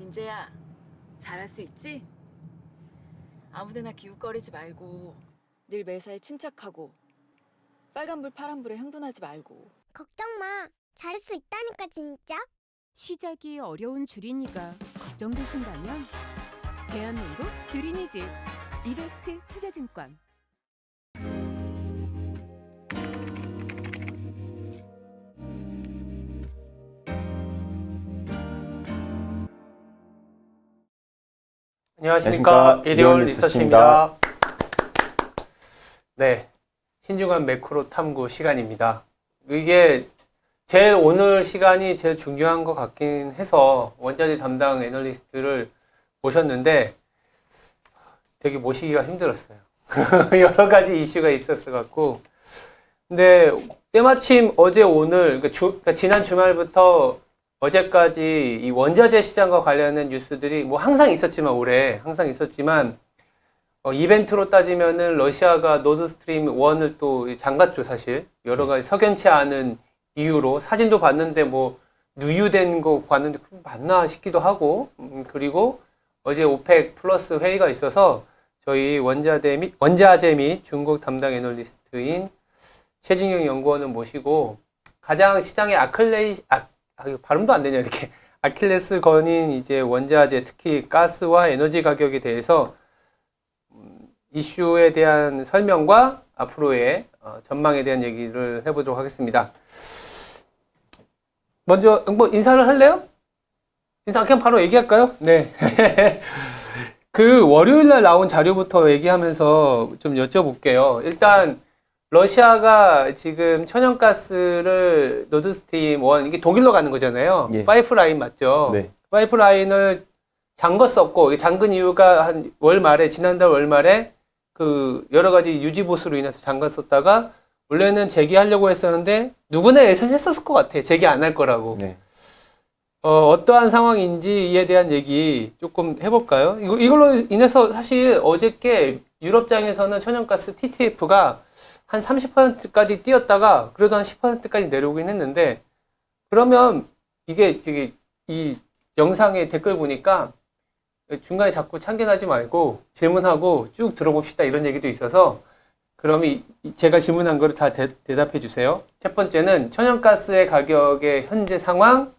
민재야, 잘할 수 있지? 아무데나 기웃거리지 말고 늘 매사에 침착하고 빨간불 파란불에 흥분하지 말고. 걱정 마. 잘할 수 있다니까 진짜. 시작이 어려운 주린이가 걱정되신다면 대한민국 주린이집 이베스트 투자증권. 안녕하십니까. 일요일 리서치입니다. 네, 신중한 매크로 탐구 시간입니다. 이게 제일 오늘 시간이 제일 중요한 것 같긴 해서 원자재 담당 애널리스트를 모셨는데 되게 모시기가 힘들었어요. 여러 가지 이슈가 있었어 갖고. 근데 때마침 어제 오늘 그러니까 지난 주말부터 어제까지 이 원자재 시장과 관련된 뉴스들이 뭐 항상 있었지만 올해 항상 있었지만 이벤트로 따지면은 러시아가 노드스트림 1을 또 잠갔죠. 사실 여러 가지 석연치 않은 이유로 사진도 봤는데 뭐 누유된 거 봤는데 맞나 싶기도 하고 그리고 어제 오펙 플러스 회의가 있어서 저희 원자재 및 중국 담당 애널리스트인 최진영 연구원을 모시고 가장 시장의 발음도 안 되냐 이렇게 아킬레스 건인 이제 원자재 특히 가스와 에너지 가격에 대해서 이슈에 대한 설명과 앞으로의 전망에 대한 얘기를 해보도록 하겠습니다. 먼저 뭐 인사를 할래요? 인사 그냥 바로 얘기할까요? 네. 그 월요일날 나온 자료부터 얘기하면서 좀 여쭤볼게요. 일단 러시아가 지금 천연가스를 노드스트림 1, 이게 독일로 가는 거잖아요. 예. 파이프라인 맞죠? 네. 파이프라인을 잠궜었고, 잠근 이유가 한 월 말에, 지난달 월 말에 그 여러 가지 유지보수로 인해서 잠갔었다가, 원래는 재개하려고 했었는데, 누구나 예상했었을 것 같아. 재개 안 할 거라고. 네. 어떠한 상황인지에 대한 얘기 조금 해볼까요? 이걸로 인해서 사실 어저께 유럽장에서는 천연가스 TTF가 한 30%까지 뛰었다가 그래도 한 10%까지 내려오긴 했는데 그러면 이게 되게 이 영상의 댓글 보니까 중간에 자꾸 참견하지 말고 질문하고 쭉 들어봅시다 이런 얘기도 있어서 그러면 제가 질문한 거를 다 대답해 주세요. 첫 번째는 천연가스의 가격의 현재 상황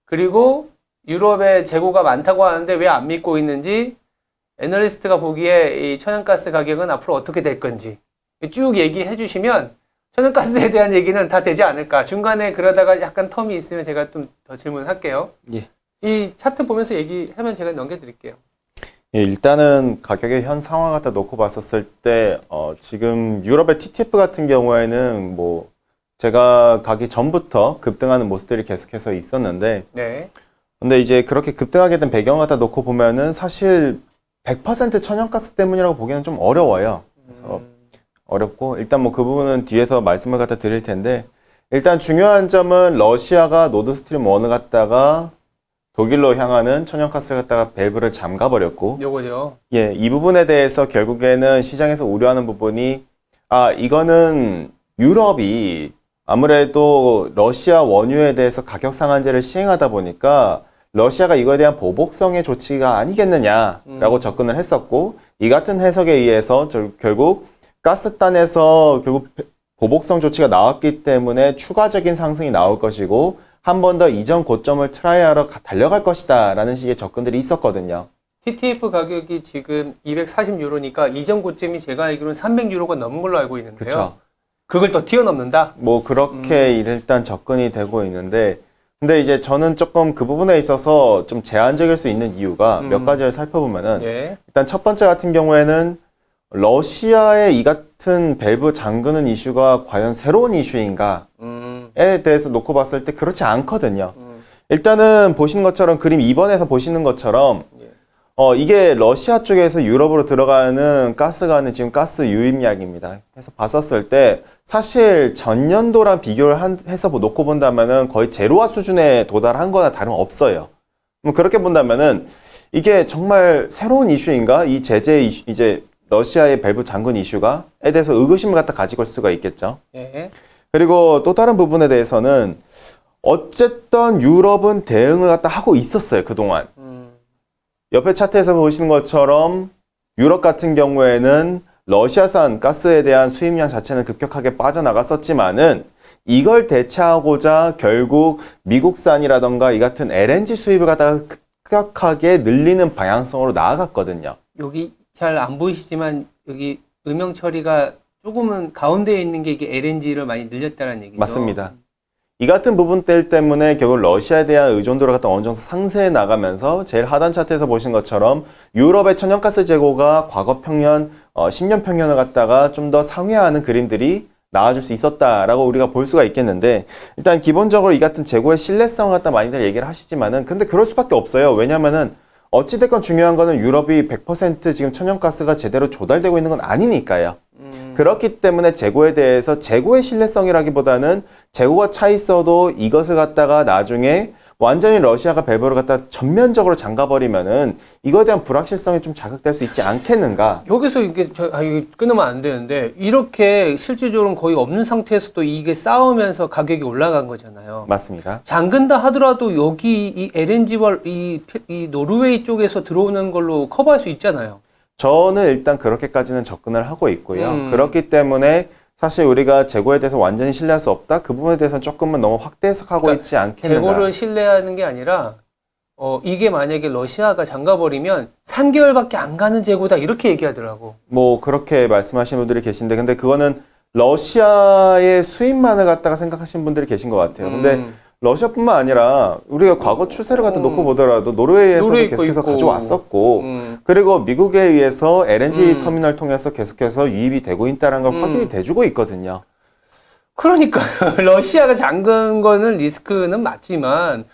그리고 유럽에 재고가 많다고 하는데 왜 안 믿고 있는지 애널리스트가 보기에 이 천연가스 가격은 앞으로 어떻게 될 건지 쭉 얘기해 주시면 천연가스에 대한 얘기는 다 되지 않을까. 중간에 그러다가 약간 텀이 있으면 제가 좀 더 질문할게요. 예. 이 차트 보면서 얘기하면 제가 넘겨드릴게요. 예, 일단은 가격의 현 상황 갖다 놓고 봤었을 때, 지금 유럽의 TTF 같은 경우에는 뭐, 제가 가기 전부터 급등하는 모습들이 계속해서 있었는데, 네. 근데 이제 그렇게 급등하게 된 배경 갖다 놓고 보면은 사실 100% 천연가스 때문이라고 보기에는 좀 어려워요. 그래서 어렵고 일단 뭐 그 부분은 뒤에서 말씀을 갖다 드릴 텐데 일단 중요한 점은 러시아가 노드스트림 1을 갖다가 독일로 향하는 천연가스를 갖다가 밸브를 잠가 버렸고 요거죠. 예, 이 부분에 대해서 결국에는 시장에서 우려하는 부분이 이거는 유럽이 아무래도 러시아 원유에 대해서 가격 상한제를 시행하다 보니까 러시아가 이거에 대한 보복성의 조치가 아니겠느냐라고 접근을 했었고 이 같은 해석에 의해서 결국 가스단에서 결국 보복성 조치가 나왔기 때문에 추가적인 상승이 나올 것이고 한 번 더 이전 고점을 트라이하러 달려갈 것이다 라는 식의 접근들이 있었거든요. TTF 가격이 지금 240유로니까 이전 고점이 제가 알기로는 300유로가 넘은 걸로 알고 있는데요. 그쵸. 그걸 더 뛰어넘는다? 뭐 그렇게 일단 접근이 되고 있는데 근데 이제 저는 조금 그 부분에 있어서 좀 제한적일 수 있는 이유가 몇 가지를 살펴보면은 예. 일단 첫 번째 같은 경우에는 러시아의 이 같은 밸브 잠그는 이슈가 과연 새로운 이슈인가에 대해서 놓고 봤을 때 그렇지 않거든요. 일단은 보시는 것처럼 그림 2번에서 보시는 것처럼 이게 러시아 쪽에서 유럽으로 들어가는 가스관은 지금 가스 유입량입니다. 그래서 봤었을 때 사실 전년도랑 비교를 해서 놓고 본다면은 거의 제로화 수준에 도달한 거나 다름없어요. 그렇게 본다면은 이게 정말 새로운 이슈인가? 이 제재 이슈, 이제 러시아의 밸브 잠근 이슈가에 대해서 의구심을 갖다 가지고 올 수가 있겠죠. 예. 그리고 또 다른 부분에 대해서는 어쨌든 유럽은 대응을 갖다 하고 있었어요, 그동안. 옆에 차트에서 보시는 것처럼 유럽 같은 경우에는 러시아산 가스에 대한 수입량 자체는 급격하게 빠져나갔었지만은 이걸 대체하고자 결국 미국산이라던가 이 같은 LNG 수입을 갖다가 급격하게 늘리는 방향성으로 나아갔거든요. 여기 잘 안 보이시지만 여기 음영 처리가 조금은 가운데에 있는 게 이게 LNG를 많이 늘렸다는 얘기죠. 맞습니다. 이 같은 부분들 때문에 결국 러시아에 대한 의존도를 갖다 어느 정도 상쇄해 나가면서 제일 하단 차트에서 보신 것처럼 유럽의 천연가스 재고가 과거 평년, 10년 평년을 갖다가 좀 더 상회하는 그림들이 나와줄 수 있었다라고 우리가 볼 수가 있겠는데, 일단 기본적으로 이 같은 재고의 신뢰성을 갖다 많이들 얘기를 하시지만은 근데 그럴 수밖에 없어요. 왜냐면은 어찌됐건 중요한 거는 유럽이 100% 지금 천연가스가 제대로 조달되고 있는 건 아니니까요. 그렇기 때문에 재고에 대해서 재고의 신뢰성이라기보다는 재고가 차 있어도 이것을 갖다가 나중에 완전히 러시아가 밸브를 갖다 전면적으로 잠가버리면은 이거에 대한 불확실성이 좀 자극될 수 있지 않겠는가. 여기서 이게 이게 끊으면 안 되는데 이렇게 실질적으로는 거의 없는 상태에서도 이게 싸우면서 가격이 올라간 거잖아요. 맞습니다. 잠근다 하더라도 여기 이 LNG와 이 노르웨이 쪽에서 들어오는 걸로 커버할 수 있잖아요. 저는 일단 그렇게까지는 접근을 하고 있고요. 그렇기 때문에 사실 우리가 재고에 대해서 완전히 신뢰할 수 없다? 그 부분에 대해서는 조금은 너무 확대 해석하고 그러니까 있지 않겠는가. 재고를 신뢰하는 게 아니라 이게 만약에 러시아가 잠가버리면 3개월밖에 안 가는 재고다 이렇게 얘기하더라고. 뭐 그렇게 말씀하시는 분들이 계신데 근데 그거는 러시아의 수입만을 갖다가 생각하시는 분들이 계신 것 같아요. 근데 러시아뿐만 아니라 우리가 과거 추세를 갖다 놓고 보더라도 노르웨이에서도 노르웨이 계속해서 있고. 가져왔었고 그리고 미국에 의해서 LNG 터미널 통해서 계속해서 유입이 되고 있다는 걸 확인이 돼주고 있거든요. 그러니까 러시아가 잠근 거는 리스크는 맞지만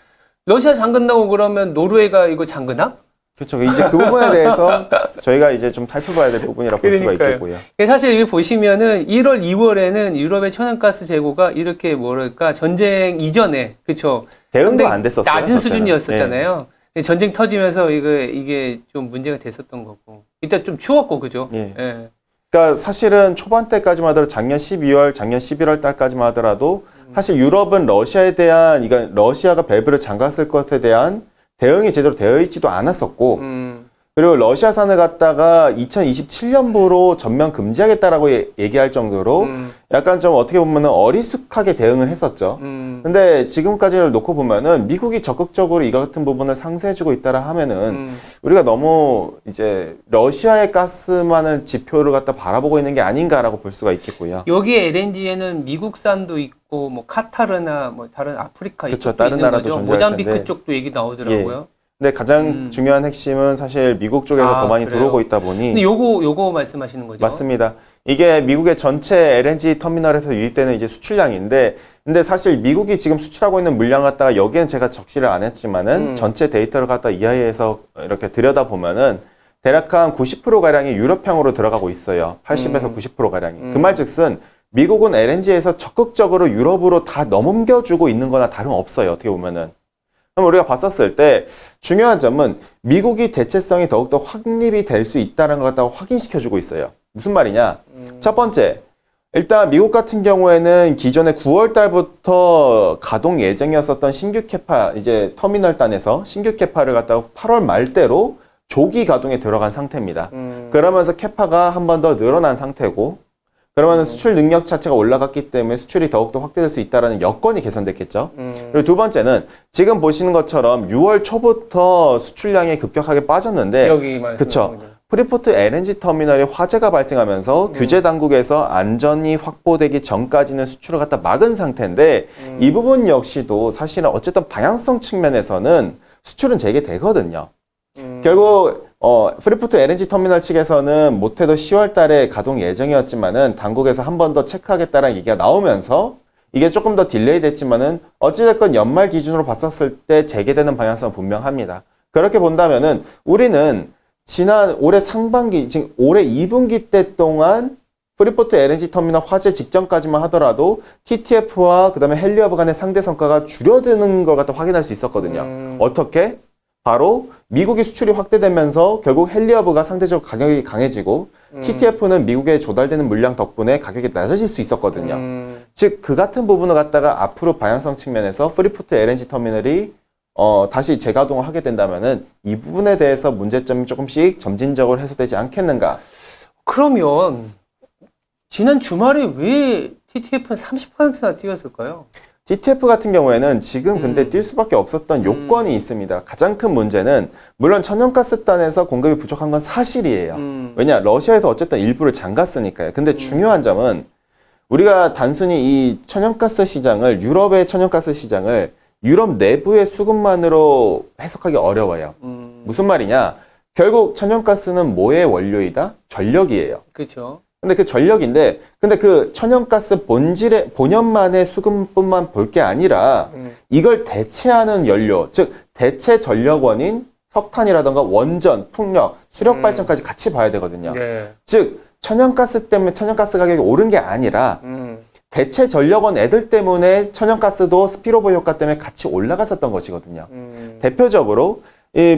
러시아 잠근다고 그러면 노르웨이가 이거 잠그나? 그렇죠. 이제 그 부분에 대해서 저희가 이제 좀 살펴봐야 될 부분이라고 볼 수가 그러니까요. 있겠고요. 사실 여기 보시면은 1월, 2월에는 유럽의 천연가스 재고가 이렇게 뭐랄까 전쟁 이전에 그렇죠. 대응도 안 됐었어요. 낮은 저 때는. 수준이었었잖아요. 전쟁 터지면서 이게 좀 문제가 됐었던 거고. 이때 좀 추웠고 그죠? 예. 예. 그러니까 사실은 초반 때까지만 하더라도 작년 12월, 작년 11월 달까지만 하더라도 사실 유럽은 러시아에 대한 러시아가 밸브를 잠갔을 것에 대한 대응이 제대로 되어 있지도 않았었고 그리고 러시아산을 갖다가 2027년부로 전면 금지하겠다라고 얘기할 정도로 약간 좀 어떻게 보면은 어리숙하게 대응을 했었죠. 근데 지금까지를 놓고 보면은 미국이 적극적으로 이 같은 부분을 상쇄해주고 있다라 하면은 우리가 너무 이제 러시아의 가스만을 지표를 갖다 바라보고 있는 게 아닌가라고 볼 수가 있겠고요. 여기 LNG에는 미국산도 있고 뭐 카타르나 뭐 다른 아프리카 그쵸, 이쪽도 다른 있는 나라도 거죠. 존재할 모잠비크 텐데. 쪽도 얘기 나오더라고요. 근데 가장 중요한 핵심은 사실 미국 쪽에서 더 많이 그래요? 들어오고 있다 보니 근데 요거 말씀하시는 거죠? 맞습니다. 이게 미국의 전체 LNG 터미널에서 유입되는 이제 수출량인데, 근데 사실 미국이 지금 수출하고 있는 물량 갖다가 여기엔 제가 적시를 안 했지만은 전체 데이터를 갖다 이하에서 이렇게 들여다 보면은 대략 한 90%가량이 유럽향으로 들어가고 있어요. 80에서 90%가량이. 그 말즉슨 미국은 LNG에서 적극적으로 유럽으로 다 넘겨주고 있는 거나 다름없어요. 어떻게 보면은. 그럼 우리가 봤었을 때 중요한 점은 미국이 대체성이 더욱더 확립이 될 수 있다는 것 갖다가 확인시켜주고 있어요. 무슨 말이냐? 첫 번째, 일단 미국 같은 경우에는 기존에 9월 달부터 가동 예정이었었던 신규 캐파, 이제 터미널 단에서 신규 캐파를 갖다가 8월 말대로 조기 가동에 들어간 상태입니다. 그러면서 캐파가 한 번 더 늘어난 상태고, 그러면 수출 능력 자체가 올라갔기 때문에 수출이 더욱더 확대될 수 있다는 여건이 개선됐겠죠. 그리고 두 번째는 지금 보시는 것처럼 6월 초부터 수출량이 급격하게 빠졌는데, 여기 말씀. 그쵸. 프리포트 LNG 터미널에 화재가 발생하면서 규제 당국에서 안전이 확보되기 전까지는 수출을 갖다 막은 상태인데 이 부분 역시도 사실은 어쨌든 방향성 측면에서는 수출은 재개되거든요. 결국 프리포트 LNG 터미널 측에서는 못해도 10월 달에 가동 예정이었지만은 당국에서 한 번 더 체크하겠다라는 얘기가 나오면서 이게 조금 더 딜레이 됐지만은 어찌됐건 연말 기준으로 봤었을 때 재개되는 방향성은 분명합니다. 그렇게 본다면은 우리는 지난 올해 상반기, 지금 올해 2분기 때 동안 프리포트 LNG 터미널 화재 직전까지만 하더라도 TTF와 그 다음에 헨리허브 간의 상대 성과가 줄어드는 걸 갖다 확인할 수 있었거든요. 어떻게? 바로 미국이 수출이 확대되면서 결국 헨리허브가 상대적으로 가격이 강해지고 TTF는 미국에 조달되는 물량 덕분에 가격이 낮아질 수 있었거든요. 즉 그 같은 부분을 갖다가 앞으로 방향성 측면에서 프리포트 LNG 터미널이 다시 재가동을 하게 된다면은 이 부분에 대해서 문제점이 조금씩 점진적으로 해소되지 않겠는가. 그러면 지난 주말에 왜 TTF는 30%나 뛰었을까요? TTF 같은 경우에는 지금 근데 뛸 수밖에 없었던 요건이 있습니다. 가장 큰 문제는 물론 천연가스단에서 공급이 부족한 건 사실이에요. 왜냐, 러시아에서 어쨌든 일부를 잠갔으니까요. 근데 중요한 점은 우리가 단순히 이 천연가스 시장을, 유럽의 천연가스 시장을 유럽 내부의 수급만으로 해석하기 어려워요. 무슨 말이냐? 결국 천연가스는 뭐의 원료이다? 전력이에요. 그렇죠. 근데 그 전력인데, 근데 그 천연가스 본연만의 수급뿐만 볼 게 아니라 이걸 대체하는 연료, 즉 대체 전력원인 석탄이라던가 원전, 풍력, 수력 발전까지 같이 봐야 되거든요. 네. 즉 천연가스 때문에 천연가스 가격이 오른 게 아니라 대체 전력원 애들 때문에 천연가스도 스피로버 효과 때문에 같이 올라갔었던 것이거든요. 대표적으로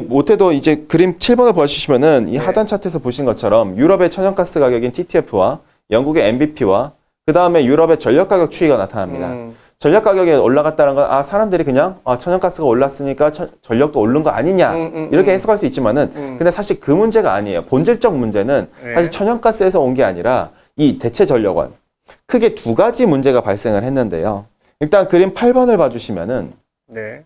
못해도 이제 그림 7번을 보여주시면은 이 하단 차트에서 보신 것처럼 유럽의 천연가스 가격인 TTF와 영국의 NBP와 그 다음에 유럽의 전력 가격 추이가 나타납니다. 전력 가격이 올라갔다는 건 사람들이 그냥 천연가스가 올랐으니까 전력도 오른 거 아니냐 이렇게 해석할 수 있지만은 근데 사실 그 문제가 아니에요. 본질적 문제는 사실 천연가스에서 온 게 아니라 이 대체 전력원 크게 두 가지 문제가 발생을 했는데요. 일단 그림 8번을 봐주시면은 네.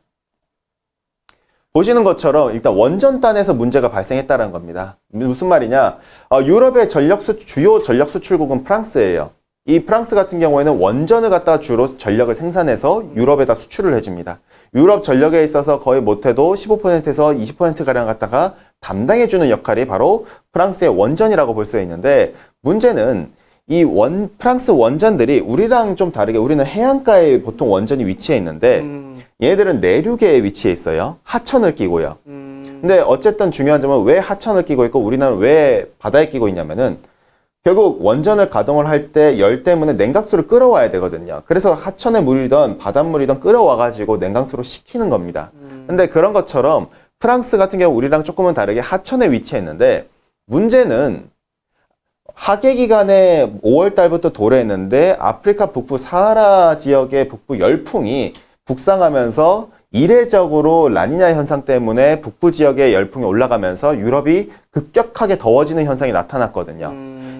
보시는 것처럼 일단 원전단에서 문제가 발생했다는 겁니다. 무슨 말이냐? 유럽의 주요 전력 수출국은 프랑스예요. 이 프랑스 같은 경우에는 원전을 갖다가 주로 전력을 생산해서 유럽에다 수출을 해줍니다. 유럽 전력에 있어서 거의 못해도 15%에서 20%가량 갖다가 담당해주는 역할이 바로 프랑스의 원전이라고 볼 수 있는데 문제는 이 프랑스 원전들이 우리랑 좀 다르게 우리는 해안가에 보통 원전이 위치해 있는데 얘네들은 내륙에 위치해 있어요. 하천을 끼고요. 근데 어쨌든 중요한 점은 왜 하천을 끼고 있고 우리나라는 왜 바다에 끼고 있냐면은 결국 원전을 가동을 할 때 열 때문에 냉각수를 끌어와야 되거든요. 그래서 하천의 물이든 바닷물이든 끌어와가지고 냉각수로 식히는 겁니다. 근데 그런 것처럼 프랑스 같은 경우 우리랑 조금은 다르게 하천에 위치해 있는데 문제는 하계 기간에 5월 달부터 도래했는데 아프리카 북부 사하라 지역의 북부 열풍이 북상하면서 이례적으로 라니냐 현상 때문에 북부 지역의 열풍이 올라가면서 유럽이 급격하게 더워지는 현상이 나타났거든요.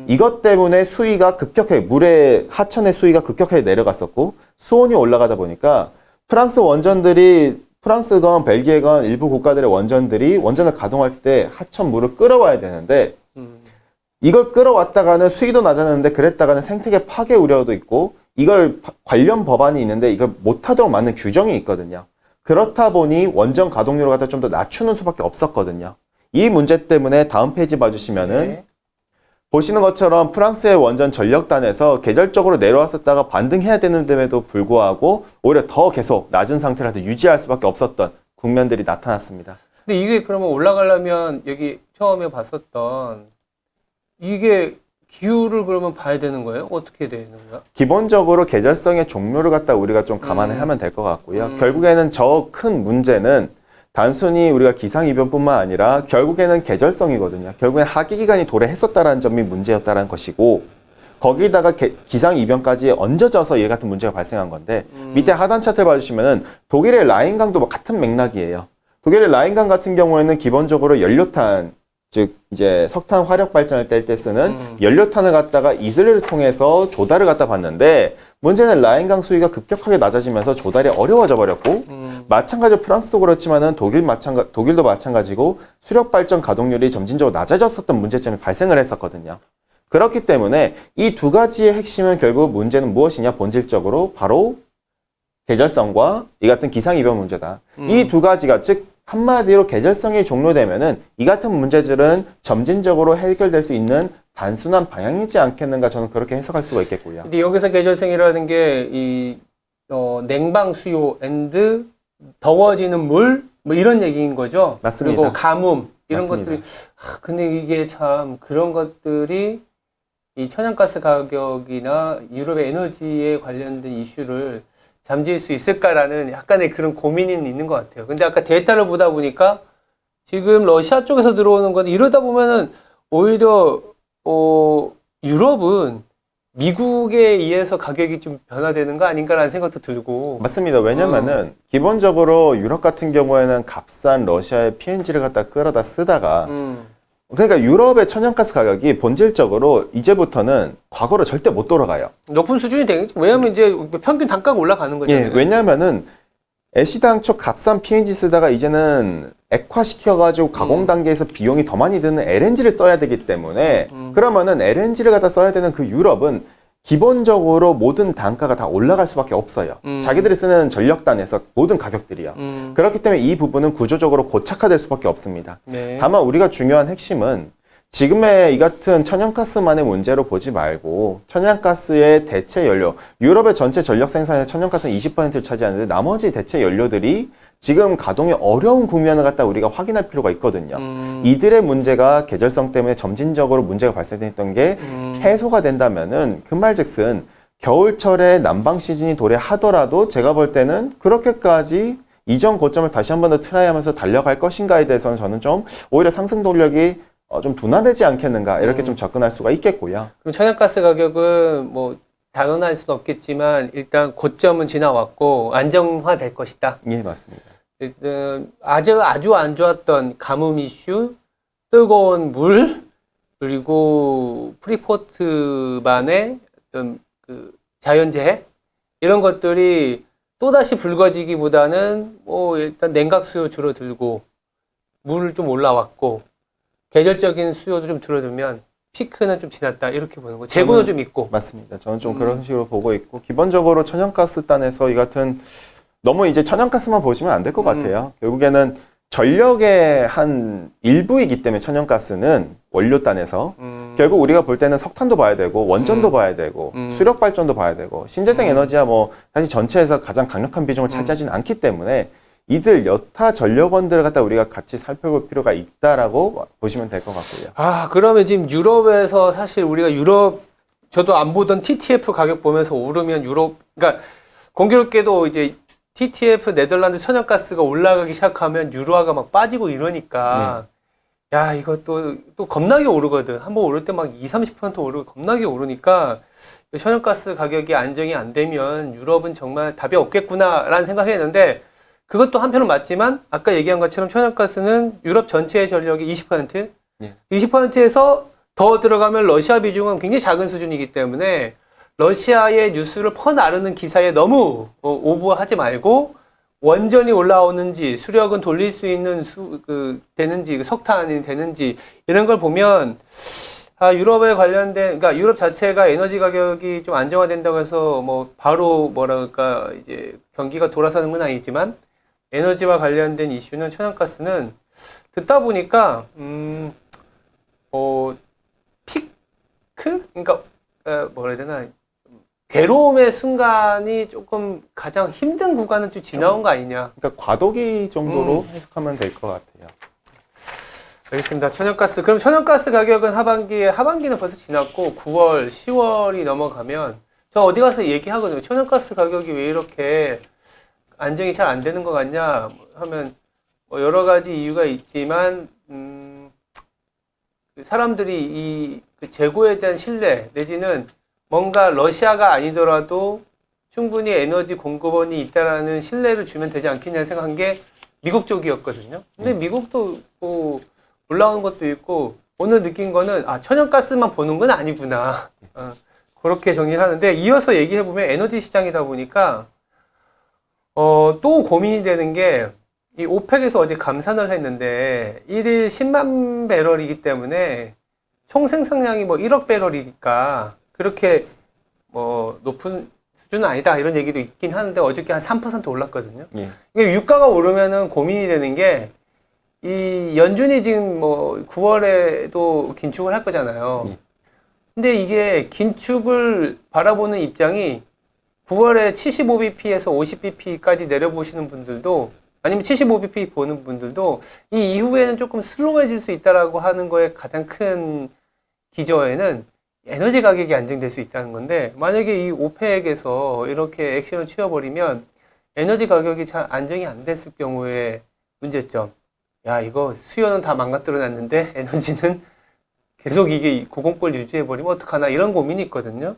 이것 때문에 수위가 급격하게 물의 하천의 수위가 급격하게 내려갔었고 수온이 올라가다 보니까 프랑스건 벨기에건 일부 국가들의 원전들이 원전을 가동할 때 하천 물을 끌어와야 되는데 이걸 끌어왔다가는 수위도 낮았는데 그랬다가는 생태계 파괴 우려도 있고 이걸 관련 법안이 있는데 이걸 못하도록 만든 규정이 있거든요. 그렇다 보니 원전 가동률을 갖다 좀 더 낮추는 수밖에 없었거든요. 이 문제 때문에 다음 페이지 봐주시면은 보시는 것처럼 프랑스의 원전 전력단에서 계절적으로 내려왔었다가 반등해야 되는데도 불구하고 오히려 더 계속 낮은 상태를 유지할 수밖에 없었던 국면들이 나타났습니다. 근데 이게 그러면 올라가려면 여기 처음에 봤었던 이게 기후를 그러면 봐야 되는 거예요? 어떻게 되는 거야? 기본적으로 계절성의 종류를 갖다 우리가 좀 감안을 하면 될 것 같고요. 결국에는 저 큰 문제는 단순히 우리가 기상이변뿐만 아니라 결국에는 계절성이거든요. 결국엔 하기기간이 도래했었다는 점이 문제였다는 것이고 거기다가 기상이변까지 얹어져서 이 같은 문제가 발생한 건데 밑에 하단 차트를 봐주시면은 독일의 라인강도 같은 맥락이에요. 독일의 라인강 같은 경우에는 기본적으로 연료탄 즉 이제 석탄 화력 발전을 뗄 때 쓰는 연료탄을 갖다가 이슬을 통해서 조달을 갖다 봤는데 문제는 라인강 수위가 급격하게 낮아지면서 조달이 어려워져 버렸고 마찬가지로 프랑스도 그렇지만은 독일도 마찬가지고 수력 발전 가동률이 점진적으로 낮아졌었던 문제점이 발생을 했었거든요. 그렇기 때문에 이 두 가지의 핵심은 결국 문제는 무엇이냐 본질적으로 바로 계절성과 이 같은 기상이변 문제다. 이 두 가지가 즉 한마디로 계절성이 종료되면은 이 같은 문제들은 점진적으로 해결될 수 있는 단순한 방향이지 않겠는가 저는 그렇게 해석할 수가 있겠고요. 근데 여기서 계절성이라는 게 이 냉방 수요 앤드 더워지는 물 뭐 이런 얘기인 거죠. 맞습니다. 그리고 가뭄 이런 맞습니다. 것들이 근데 이게 참 그런 것들이 이 천연가스 가격이나 유럽의 에너지에 관련된 이슈를 잠재울 수 있을까라는 약간의 그런 고민이 있는 것 같아요. 근데 아까 데이터를 보다 보니까 지금 러시아 쪽에서 들어오는 건 이러다 보면은 오히려 유럽은 미국에 의해서 가격이 좀 변화되는 거 아닌가라는 생각도 들고. 맞습니다. 왜냐면은 기본적으로 유럽 같은 경우에는 값싼 러시아의 PNG를 갖다 끌어다 쓰다가 그러니까 유럽의 천연가스 가격이 본질적으로 이제부터는 과거로 절대 못 돌아가요. 높은 수준이 되겠지. 왜냐면 이제 평균 단가가 올라가는 거잖아요. 예, 왜냐면은 애시당초 값싼 PNG 쓰다가 이제는 액화시켜가지고 가공 단계에서 비용이 더 많이 드는 LNG를 써야 되기 때문에 그러면은 LNG를 갖다 써야 되는 그 유럽은 기본적으로 모든 단가가 다 올라갈 수밖에 없어요. 자기들이 쓰는 전력단에서 모든 가격들이요. 그렇기 때문에 이 부분은 구조적으로 고착화될 수밖에 없습니다. 네. 다만 우리가 중요한 핵심은 지금의 이 같은 천연가스만의 문제로 보지 말고 천연가스의 대체 연료, 유럽의 전체 전력 생산의 천연가스는 20%를 차지하는데 나머지 대체 연료들이 지금 가동이 어려운 국면을 갖다 우리가 확인할 필요가 있거든요. 이들의 문제가 계절성 때문에 점진적으로 문제가 발생했던 게 해소가 된다면은 그 말즉슨 겨울철에 난방 시즌이 도래하더라도 제가 볼 때는 그렇게까지 이전 고점을 다시 한 번 더 트라이하면서 달려갈 것인가에 대해서는 저는 좀 오히려 상승 동력이 좀 둔화되지 않겠는가 이렇게 좀 접근할 수가 있겠고요. 그럼 천연가스 가격은 뭐 단언할 수는 없겠지만 일단 고점은 지나왔고 안정화될 것이다. 예, 맞습니다. 일단 아주 안 좋았던 가뭄 이슈, 뜨거운 물, 그리고 프리포트만의 어떤 그 자연재해 이런 것들이 또다시 불거지기보다는 뭐 일단 냉각 수요 줄어들고 물 좀 올라왔고 계절적인 수요도 좀 줄어들면 피크는 좀 지났다 이렇게 보는 거. 재고는 좀 있고. 맞습니다. 저는 좀 그런 식으로 보고 있고 기본적으로 천연가스 단에서 이 같은 너무 이제 천연가스만 보시면 안 될 것 같아요. 결국에는 전력의 한 일부이기 때문에 천연가스는 원료단에서 결국 우리가 볼 때는 석탄도 봐야 되고 원전도 봐야 되고 수력 발전도 봐야 되고 신재생 에너지야 뭐 사실 전체에서 가장 강력한 비중을 차지하지는 않기 때문에 이들 여타 전력원들을 갖다 우리가 같이 살펴볼 필요가 있다라고 보시면 될 것 같고요. 아, 그러면 지금 유럽에서 사실 우리가 저도 안 보던 TTF 가격 보면서 오르면 그러니까 공교롭게도 이제 TTF 네덜란드 천연가스가 올라가기 시작하면 유로화가 막 빠지고 이러니까 야, 이것도 또 겁나게 오르거든. 한번 오를 때 막 20-30% 오르고 겁나게 오르니까 천연가스 가격이 안정이 안 되면 유럽은 정말 답이 없겠구나라는 생각했는데 그것도 한편은 맞지만 아까 얘기한 것처럼 천연가스는 유럽 전체의 전력이 20%? 네. 20%에서 더 들어가면 러시아 비중은 굉장히 작은 수준이기 때문에 러시아의 뉴스를 퍼나르는 기사에 너무 오버하지 말고 원전이 올라오는지 수력은 돌릴 수 있는 되는지 석탄이 되는지 이런 걸 보면 유럽에 관련된 그러니까 유럽 자체가 에너지 가격이 좀 안정화된다고 해서 뭐 바로 뭐랄까 이제 경기가 돌아서는 건 아니지만 에너지와 관련된 이슈는 천연가스는 듣다 보니까 피크 그러니까 뭐라 해야 되나 괴로움의 순간이 조금 가장 힘든 구간은 좀 지나온 거 아니냐. 그러니까 과도기 정도로 해석하면 될 것 같아요. 알겠습니다. 천연가스. 그럼 천연가스 가격은 하반기는 벌써 지났고 9월, 10월이 넘어가면 저 어디 가서 얘기하거든요. 천연가스 가격이 왜 이렇게 안정이 잘 안 되는 것 같냐 하면 뭐 여러 가지 이유가 있지만 사람들이 그 재고에 대한 신뢰 내지는 뭔가 러시아가 아니더라도 충분히 에너지 공급원이 있다라는 신뢰를 주면 되지 않겠냐 생각한 게 미국 쪽이었거든요. 근데 미국도 뭐 올라오는 것도 있고 오늘 느낀 거는 천연가스만 보는 건 아니구나. 그렇게 정리하는데 이어서 얘기해보면 에너지 시장이다 보니까 또 고민이 되는 게 이 오펙에서 어제 감산을 했는데 1일 10만 배럴이기 때문에 총 생산량이 뭐 1억 배럴이니까 그렇게 뭐 높은 수준은 아니다 이런 얘기도 있긴 하는데 어저께 한 3% 올랐거든요. 예. 이게 유가가 오르면은 고민이 되는 게 이 연준이 지금 뭐 9월에도 긴축을 할 거잖아요. 예. 근데 이게 긴축을 바라보는 입장이 9월에 75bp에서 50bp까지 내려보시는 분들도 아니면 75bp 보는 분들도 이 이후에는 조금 슬로우해질 수 있다라고 하는 거에 가장 큰 기저에는 에너지 가격이 안정될 수 있다는 건데 만약에 이 오펙에서 이렇게 액션을 취해버리면 에너지 가격이 잘 안정이 안 됐을 경우에 문제점. 야, 이거 수요는 다 망가뜨려 놨는데 에너지는 계속 이게 고공볼 유지해버리면 어떡하나 이런 고민이 있거든요.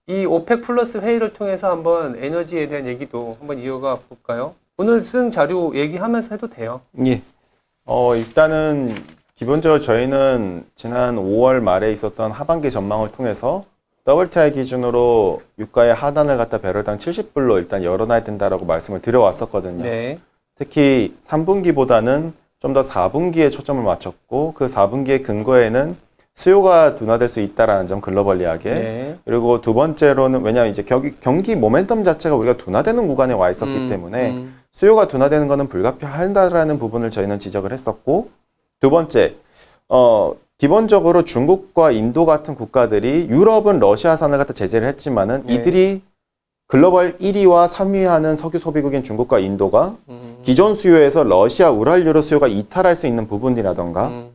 이 오펙 플러스 회의를 통해서 한번 에너지에 대한 얘기도 한번 이어가 볼까요? 오늘 쓴 자료 얘기하면서 해도 돼요. 예. 일단은 기본적으로 저희는 지난 5월 말에 있었던 하반기 전망을 통해서 WTI 기준으로 유가의 하단을 갖다 배럴당 70불로 일단 열어놔야 된다라고 말씀을 드려왔었거든요. 네. 특히 3분기보다는 좀 더 4분기에 초점을 맞췄고 그 4분기의 근거에는 수요가 둔화될 수 있다라는 점 글로벌리하게 네. 그리고 두 번째로는 왜냐하면 이제 경기 모멘텀 자체가 우리가 둔화되는 구간에 와 있었기 때문에 수요가 둔화되는 것은 불가피하다라는 부분을 저희는 지적을 했었고 두 번째 기본적으로 중국과 인도 같은 국가들이 유럽은 러시아산을 갖다 제재를 했지만은 네. 이들이 글로벌 1위와 3위 하는 석유 소비국인 중국과 인도가 기존 수요에서 러시아 우랄유로 수요가 이탈할 수 있는 부분이라던가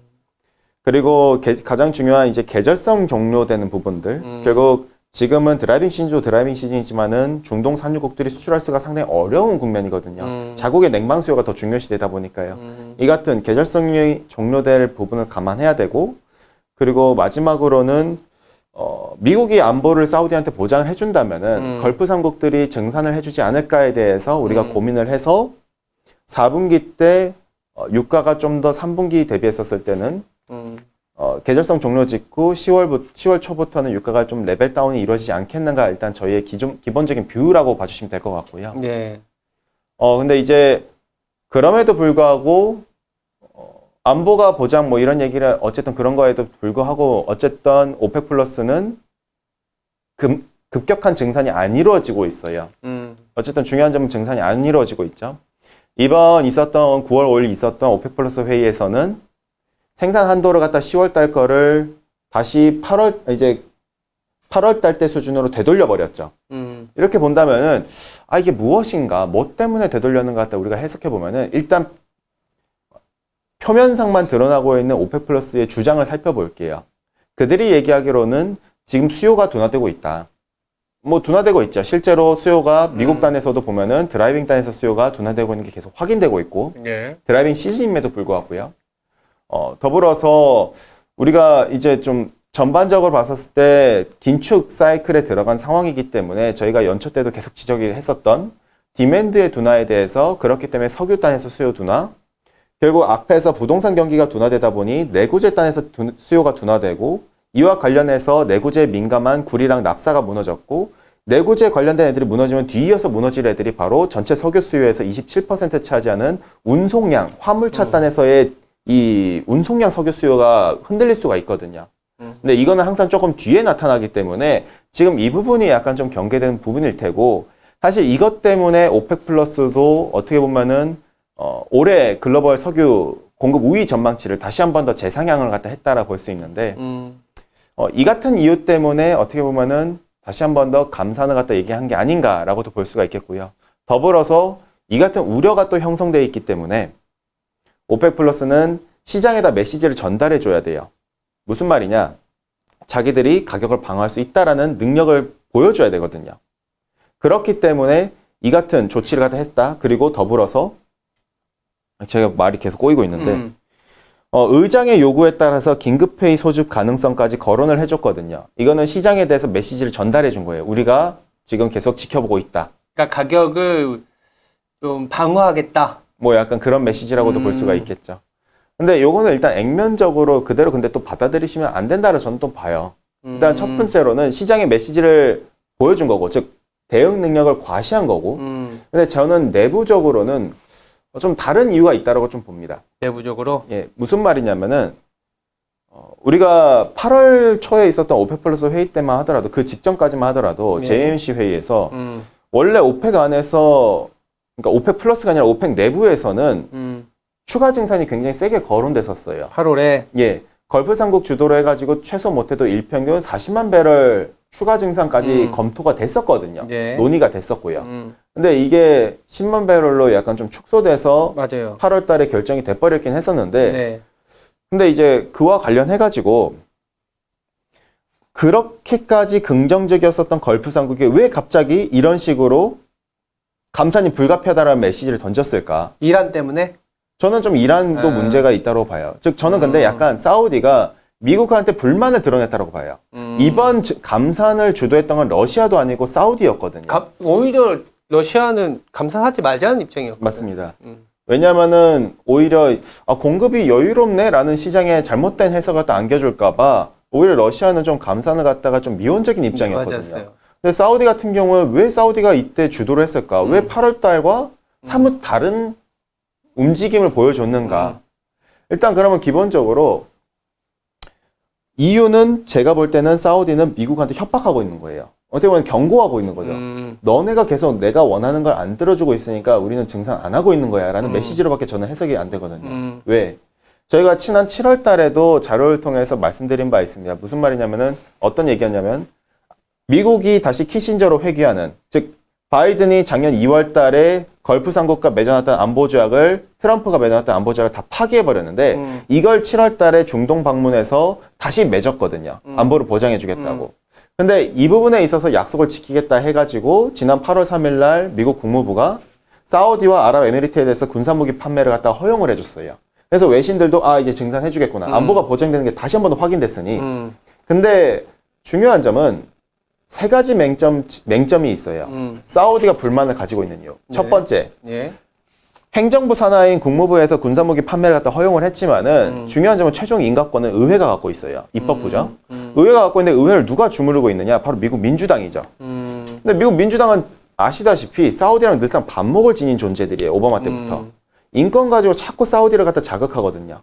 그리고 가장 중요한 이제 계절성 종료되는 부분들 결국 지금은 드라이빙 시즌도 드라이빙 시즌이지만은 중동 산유국들이 수출할 수가 상당히 어려운 국면이거든요. 자국의 냉방 수요가 더 중요시되다 보니까요. 이 같은 계절성이 종료될 부분을 감안해야 되고 그리고 마지막으로는 미국이 안보를 사우디한테 보장을 해준다면은 걸프 삼국들이 증산을 해주지 않을까에 대해서 우리가 고민을 해서 4분기 때 유가가 좀 더 3분기 대비했었을 때는 계절성 종료 직후 10월 초부터는 유가가 좀 레벨 다운이 이루어지지 않겠는가 일단 저희의 기본적인 뷰라고 봐주시면 될 것 같고요. 네. 근데 이제 그럼에도 불구하고 안보가 보장 뭐 이런 얘기를 어쨌든 그런 거에도 불구하고 어쨌든 오펙 플러스는 급격한 증산이 안 이루어지고 있어요. 어쨌든 중요한 점은 증산이 안 이루어지고 있죠. 이번 9월 5일 있었던 오펙 플러스 회의에서는 생산 한도를 갖다 10월 달 거를 다시 8월 달 때 수준으로 되돌려 버렸죠. 이렇게 본다면은 이게 무엇인가, 뭐 때문에 되돌렸는가 갖다 우리가 해석해 보면은 일단 표면상만 드러나고 있는 오펙 플러스의 주장을 살펴볼게요. 그들이 얘기하기로는 지금 수요가 둔화되고 있다. 뭐 둔화되고 있죠. 실제로 수요가 미국 단에서도 보면은 드라이빙 단에서 수요가 둔화되고 있는 게 계속 확인되고 있고 네. 드라이빙 시즌임에도 불구하고요. 더불어서 우리가 이제 좀 전반적으로 봤었을 때 긴축 사이클에 들어간 상황이기 때문에 저희가 연초 때도 계속 지적이 했었던 디맨드의 둔화에 대해서 그렇기 때문에 석유 단에서 수요 둔화 결국 앞에서 부동산 경기가 둔화되다 보니 내구재 단에서 수요가 둔화되고 이와 관련해서 내구재에 민감한 구리랑 납사가 무너졌고 내구재 관련된 애들이 무너지면 뒤이어서 무너질 애들이 바로 전체 석유 수요에서 27% 차지하는 운송량, 화물차 단에서의 이 운송량 석유 수요가 흔들릴 수가 있거든요. 근데 이거는 항상 조금 뒤에 나타나기 때문에 지금 이 부분이 약간 좀 경계되는 부분일 테고 사실 이것 때문에 오펙 플러스도 어떻게 보면은 올해 글로벌 석유 공급 우위 전망치를 다시 한 번 더 재상향을 갖다 했다라 볼 수 있는데 이 같은 이유 때문에 어떻게 보면은 다시 한 번 더 감산을 갖다 얘기한 게 아닌가라고도 볼 수가 있겠고요. 더불어서 이 같은 우려가 또 형성되어 있기 때문에 오펙 플러스는 시장에다 메시지를 전달해 줘야 돼요. 무슨 말이냐? 자기들이 가격을 방어할 수 있다라는 능력을 보여줘야 되거든요. 그렇기 때문에 이 같은 조치를 갖다 했다. 그리고 더불어서 제가 말이 계속 꼬이고 있는데 의장의 요구에 따라서 긴급회의 소집 가능성까지 거론을 해줬거든요. 이거는 시장에 대해서 메시지를 전달해 준 거예요. 우리가 지금 계속 지켜보고 있다. 그러니까 가격을 좀 방어하겠다. 뭐 약간 그런 메시지라고도 볼 수가 있겠죠. 근데 요거는 일단 액면적으로 그대로 근데 또 받아들이시면 안 된다고 저는 또 봐요. 일단 첫 번째로는 시장의 메시지를 보여준 거고, 즉 대응 능력을 과시한 거고. 근데 저는 내부적으로는 좀 다른 이유가 있다고 좀 봅니다. 내부적으로? 예, 무슨 말이냐면은 우리가 8월 초에 있었던 오펙 플러스 회의 때만 하더라도 그 직전까지만 하더라도 네. JMC 회의에서 원래 오펙 안에서 그러니까 오펙 플러스가 아니라 오펙 내부에서는 추가 증산이 굉장히 세게 거론됐었어요. 8월에? 예, 걸프 삼국 주도로 해가지고 최소 못해도 일평균 40만 배럴 추가 증산까지 검토가 됐었거든요. 네. 논의가 됐었고요. 근데 이게 10만 배럴로 약간 좀 축소돼서 맞아요. 8월 달에 결정이 돼버렸긴 했었는데 네. 근데 이제 그와 관련해가지고 그렇게까지 긍정적이었었던 걸프 삼국이 왜 갑자기 이런 식으로 감산이 불가피하다라는 메시지를 던졌을까? 이란 때문에? 저는 좀 이란도 문제가 있다고 봐요. 즉 저는 근데 약간 사우디가 미국한테 불만을 드러냈다고 봐요. 이번 감산을 주도했던 건 러시아도 아니고 사우디였거든요. 오히려 러시아는 감산하지 말자는 입장이었거든요. 맞습니다. 왜냐하면은 오히려 공급이 여유롭네라는 시장에 잘못된 해석을 갖다 안겨줄까봐 오히려 러시아는 좀 감산을 갖다가 좀 미온적인 입장이었거든요. 맞았어요. 근데 사우디 같은 경우는 왜 사우디가 이때 주도를 했을까? 왜 8월 달과 사뭇 다른 움직임을 보여줬는가? 일단 그러면 기본적으로 이유는 제가 볼 때는 사우디는 미국한테 협박하고 있는 거예요. 어떻게 보면 경고하고 있는 거죠. 너네가 계속 내가 원하는 걸 안 들어주고 있으니까 우리는 증산 안 하고 있는 거야 라는 메시지로밖에 저는 해석이 안 되거든요. 왜? 저희가 지난 7월 달에도 자료를 통해서 말씀드린 바 있습니다. 무슨 말이냐면은 어떤 얘기였냐면 미국이 다시 키신저로 회귀하는, 즉 바이든이 작년 2월 달에 걸프 삼국과 맺어놨던 안보조약을 트럼프가 맺어놨던 안보조약을 다 파기해버렸는데 이걸 7월 달에 중동 방문해서 다시 맺었거든요. 안보를 보장해주겠다고. 근데 이 부분에 있어서 약속을 지키겠다 해가지고 지난 8월 3일 날 미국 국무부가 사우디와 아랍에미리트에 대해서 군사무기 판매를 갖다 허용을 해줬어요. 그래서 외신들도 이제 증산해주겠구나. 안보가 보장되는 게 다시 한 번 더 확인됐으니. 근데 중요한 점은 세 가지 맹점이 있어요. 사우디가 불만을 가지고 있는 이유. 첫 번째, 행정부 산하인 국무부에서 군사무기 판매를 갖다 허용을 했지만은 중요한 점은 최종 인가권은 의회가 갖고 있어요. 입법부죠. 의회가 갖고 있는데 의회를 누가 주무르고 있느냐? 바로 미국 민주당이죠. 근데 미국 민주당은 아시다시피 사우디랑 늘상 반목을 지닌 존재들이에요. 오바마 때부터. 인권 가지고 자꾸 사우디를 갖다 자극하거든요.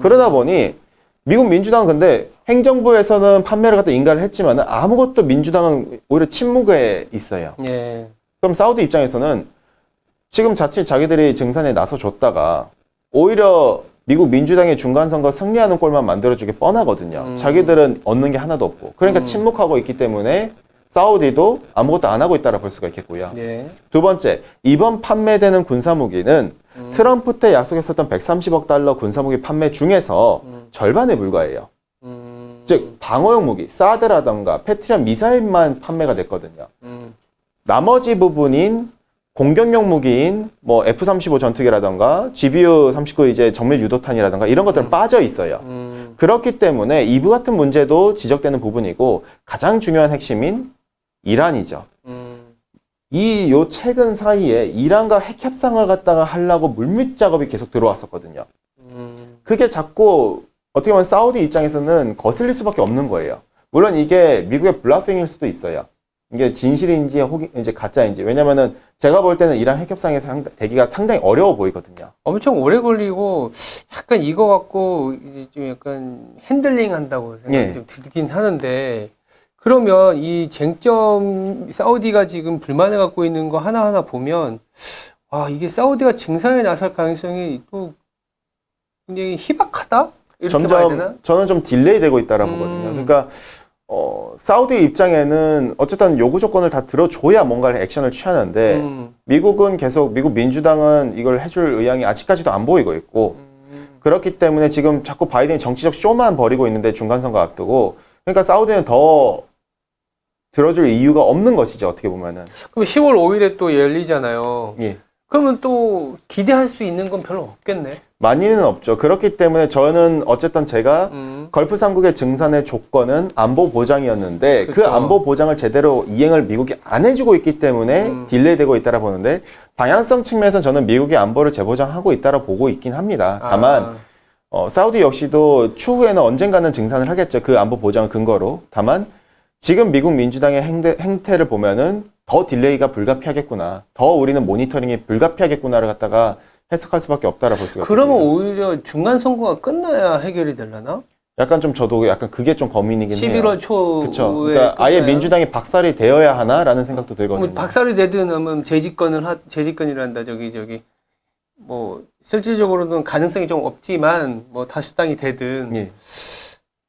그러다 보니 미국 민주당은 근데 행정부에서는 판매를 갖다 인가를 했지만 아무것도 민주당은 오히려 침묵에 있어요. 그럼 사우디 입장에서는 지금 자칫 자기들이 증산에 나서줬다가 오히려 미국 민주당의 중간선거 승리하는 꼴만 만들어주기 뻔하거든요. 자기들은 얻는 게 하나도 없고. 그러니까 침묵하고 있기 때문에 사우디도 아무것도 안 하고 있다라 볼 수가 있겠고요. 두 번째, 이번 판매되는 군사무기는 트럼프 때 약속했었던 130억 달러 군사무기 판매 중에서 절반에 불과해요. 즉 방어용 무기, 사드라던가 패트리엇 미사일만 판매가 됐거든요. 나머지 부분인 공격용 무기인 뭐 F-35 전투기라던가 GBU-39 이제 정밀 유도탄이라던가 이런 것들은 빠져 있어요. 그렇기 때문에 이부 같은 문제도 지적되는 부분이고 가장 중요한 핵심인 이란이죠. 요 최근 사이에 이란과 핵 협상을 갖다가 하려고 물밑 작업이 계속 들어왔었거든요. 그게 자꾸 어떻게 보면 사우디 입장에서는 거슬릴 수밖에 없는 거예요. 물론 이게 미국의 블러핑일 수도 있어요. 이게 진실인지 혹은 이제 가짜인지. 왜냐면은 제가 볼 때는 이란 핵 협상에서 되기가 상당히 어려워 보이거든요. 엄청 오래 걸리고 약간 이거 갖고 이제 좀 약간 핸들링 한다고 생각이 좀 들긴 하는데, 그러면 이 쟁점 사우디가 지금 불만을 갖고 있는 거 하나하나 보면 이게 사우디가 증산에 나설 가능성이 또 굉장히 희박하다? 이렇게 봐야 되나? 점점 저는 좀 딜레이 되고 있다라고 보거든요. 그러니까 사우디 입장에는 어쨌든 요구 조건을 다 들어줘야 뭔가를 액션을 취하는데 미국은 계속 미국 민주당은 이걸 해줄 의향이 아직까지도 안 보이고 있고 그렇기 때문에 지금 자꾸 바이든이 정치적 쇼만 벌이고 있는데 중간선거 앞두고, 그러니까 사우디는 더 들어줄 이유가 없는 것이죠, 어떻게 보면은. 그럼 10월 5일에 또 열리잖아요. 그러면 또 기대할 수 있는 건 별로 없겠네. 많이는 없죠. 그렇기 때문에 저는 어쨌든 제가 걸프 삼국의 증산의 조건은 안보 보장이었는데 그 안보 보장을 제대로 이행을 미국이 안 해주고 있기 때문에 딜레이되고 있다라 보는데, 방향성 측면에서는 저는 미국이 안보를 재보장하고 있다라 보고 있긴 합니다. 다만 사우디 역시도 추후에는 언젠가는 증산을 하겠죠. 그 안보 보장을 근거로. 다만 지금 미국 민주당의 행태를 보면은 더 딜레이가 불가피하겠구나, 더 우리는 모니터링이 불가피하겠구나를 갖다가 해석할 수밖에 없다라 볼 수가 있거든요. 그러면 오히려 중간 선거가 끝나야 해결이 되려나? 약간 좀 저도 약간 그게 좀 고민이긴 해요. 11월 초에. 그렇죠. 그러니까 아예 민주당이 박살이 되어야 하나라는 생각도 들거든요. 뭐 박살이 되든 하면 재집권이란다. 뭐 실질적으로는 가능성이 좀 없지만 뭐 다수당이 되든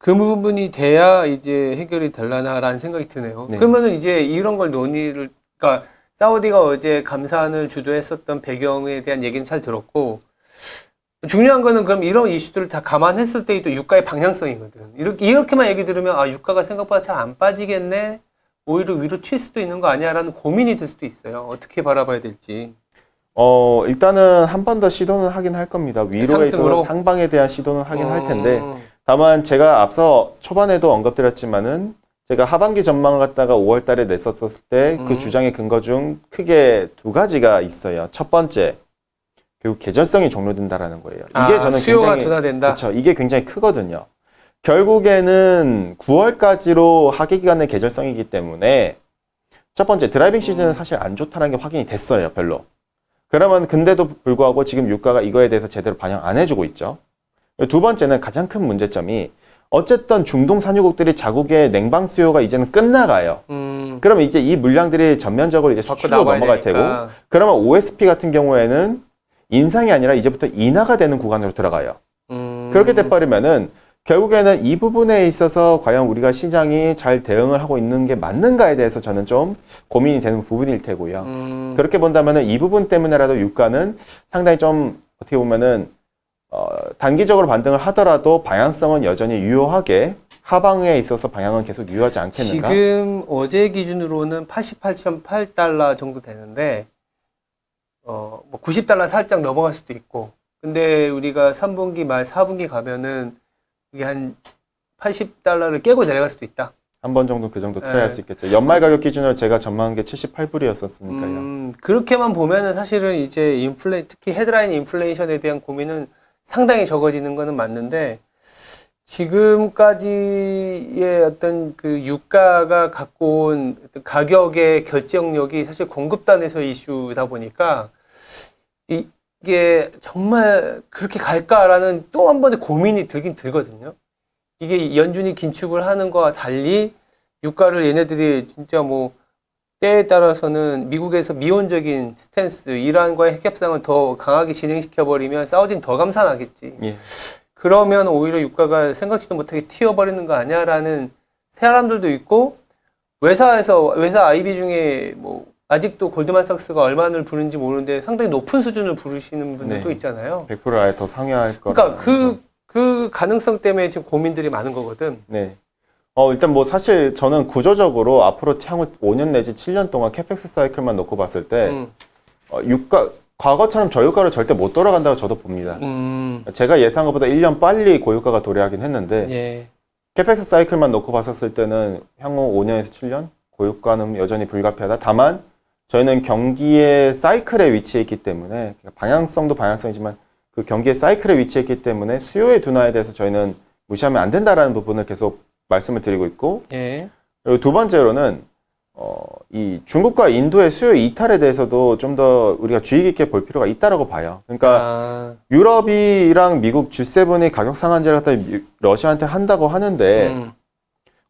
그 부분이 돼야 이제 해결이 되려나라는 생각이 드네요. 그러면은 이제 이런 걸 그러니까 사우디가 어제 감산을 주도했었던 배경에 대한 얘기는 잘 들었고, 중요한 거는 그럼 이런 이슈들을 다 감안했을 때 또 유가의 방향성이거든. 이렇게만 얘기 들으면 유가가 생각보다 잘 안 빠지겠네, 오히려 위로 튈 수도 있는 거 아니야라는 고민이 들 수도 있어요. 어떻게 바라봐야 될지. 일단은 한 번 더 시도는 하긴 할 겁니다. 위로에 있어서 상방에 대한 시도는 하긴 할 텐데, 다만 제가 앞서 초반에도 언급드렸지만은 제가 하반기 전망을 갖다가 5월 달에 냈었을 때 그 주장의 근거 중 크게 두 가지가 있어요. 첫 번째, 결국 계절성이 종료된다라는 거예요. 이게 저는 수요가 굉장히 둔화된다. 그렇죠. 이게 굉장히 크거든요. 결국에는 9월까지로 하계 기간의 계절성이기 때문에 첫 번째 드라이빙 시즌은 사실 안 좋다는 게 확인이 됐어요. 별로. 그러면 근데도 불구하고 지금 유가가 이거에 대해서 제대로 반영 안 해주고 있죠. 두 번째는 가장 큰 문제점이 어쨌든 중동 산유국들이 자국의 냉방 수요가 이제는 끝나가요. 그러면 이제 이 물량들이 전면적으로 이제 수출로 넘어갈 테고, 그러면 OSP 같은 경우에는 인상이 아니라 이제부터 인하가 되는 구간으로 들어가요. 그렇게 돼버리면은 결국에는 이 부분에 있어서 과연 우리가 시장이 잘 대응을 하고 있는 게 맞는가에 대해서 저는 좀 고민이 되는 부분일 테고요. 그렇게 본다면은 이 부분 때문에라도 유가는 상당히 좀 어떻게 보면은 단기적으로 반등을 하더라도 방향성은 여전히 유효하게 하방에 있어서 방향은 계속 유효하지 않겠는가? 지금 어제 기준으로는 88.8달러 정도 되는데 뭐 90달러 살짝 넘어갈 수도 있고, 근데 우리가 3분기 말 4분기 가면은 이게 한 80달러를 깨고 내려갈 수도 있다. 한 번 정도 그 정도 트라이할 수 있겠죠. 연말 가격 기준으로 제가 전망한 게 78불이었었으니까요. 그렇게만 보면은 사실은 이제 특히 헤드라인 인플레이션에 대한 고민은 상당히 적어지는 거는 맞는데, 지금까지의 어떤 그 유가가 갖고 온 어떤 가격의 결정력이 사실 공급단에서의 이슈다 보니까 이게 정말 그렇게 갈까라는 또 한 번의 고민이 들긴 들거든요. 이게 연준이 긴축을 하는 거와 달리 유가를 얘네들이 진짜 뭐 때에 따라서는 미국에서 미온적인 스탠스, 이란과의 핵협상을 더 강하게 진행시켜버리면 사우디는 더 감산하겠지. 예. 그러면 오히려 유가가 생각지도 못하게 튀어버리는 거 아니야라는 사람들도 있고, 외사 IB 중에 뭐 아직도 골드만삭스가 얼마를 부르는지 모르는데 상당히 높은 수준을 부르시는 분들도 네. 있잖아요. 100% 아예 더 상회할 거라. 그러니까 그 가능성 때문에 지금 고민들이 많은 거거든. 네. 일단 뭐 사실 저는 구조적으로 앞으로 향후 5년 내지 7년 동안 캐펙스 사이클만 놓고 봤을 때 유가 과거처럼 저유가로 절대 못 돌아간다고 저도 봅니다. 제가 예상한 것보다 1년 빨리 고유가가 도래하긴 했는데 예. 캐펙스 사이클만 놓고 봤었을 때는 향후 5년에서 7년 고유가는 여전히 불가피하다. 다만 저희는 경기의 사이클에 위치해 있기 때문에 방향성도 방향성이지만 그 경기의 사이클에 위치해 있기 때문에 수요의 둔화에 대해서 저희는 무시하면 안 된다라는 부분을 계속 말씀을 드리고 있고, 예. 그리고 두 번째로는 이 중국과 인도의 수요 이탈에 대해서도 좀 더 우리가 주의 깊게 볼 필요가 있다라고 봐요. 그러니까 유럽이랑 미국 G7이 가격 상한제를 갖다 러시아한테 한다고 하는데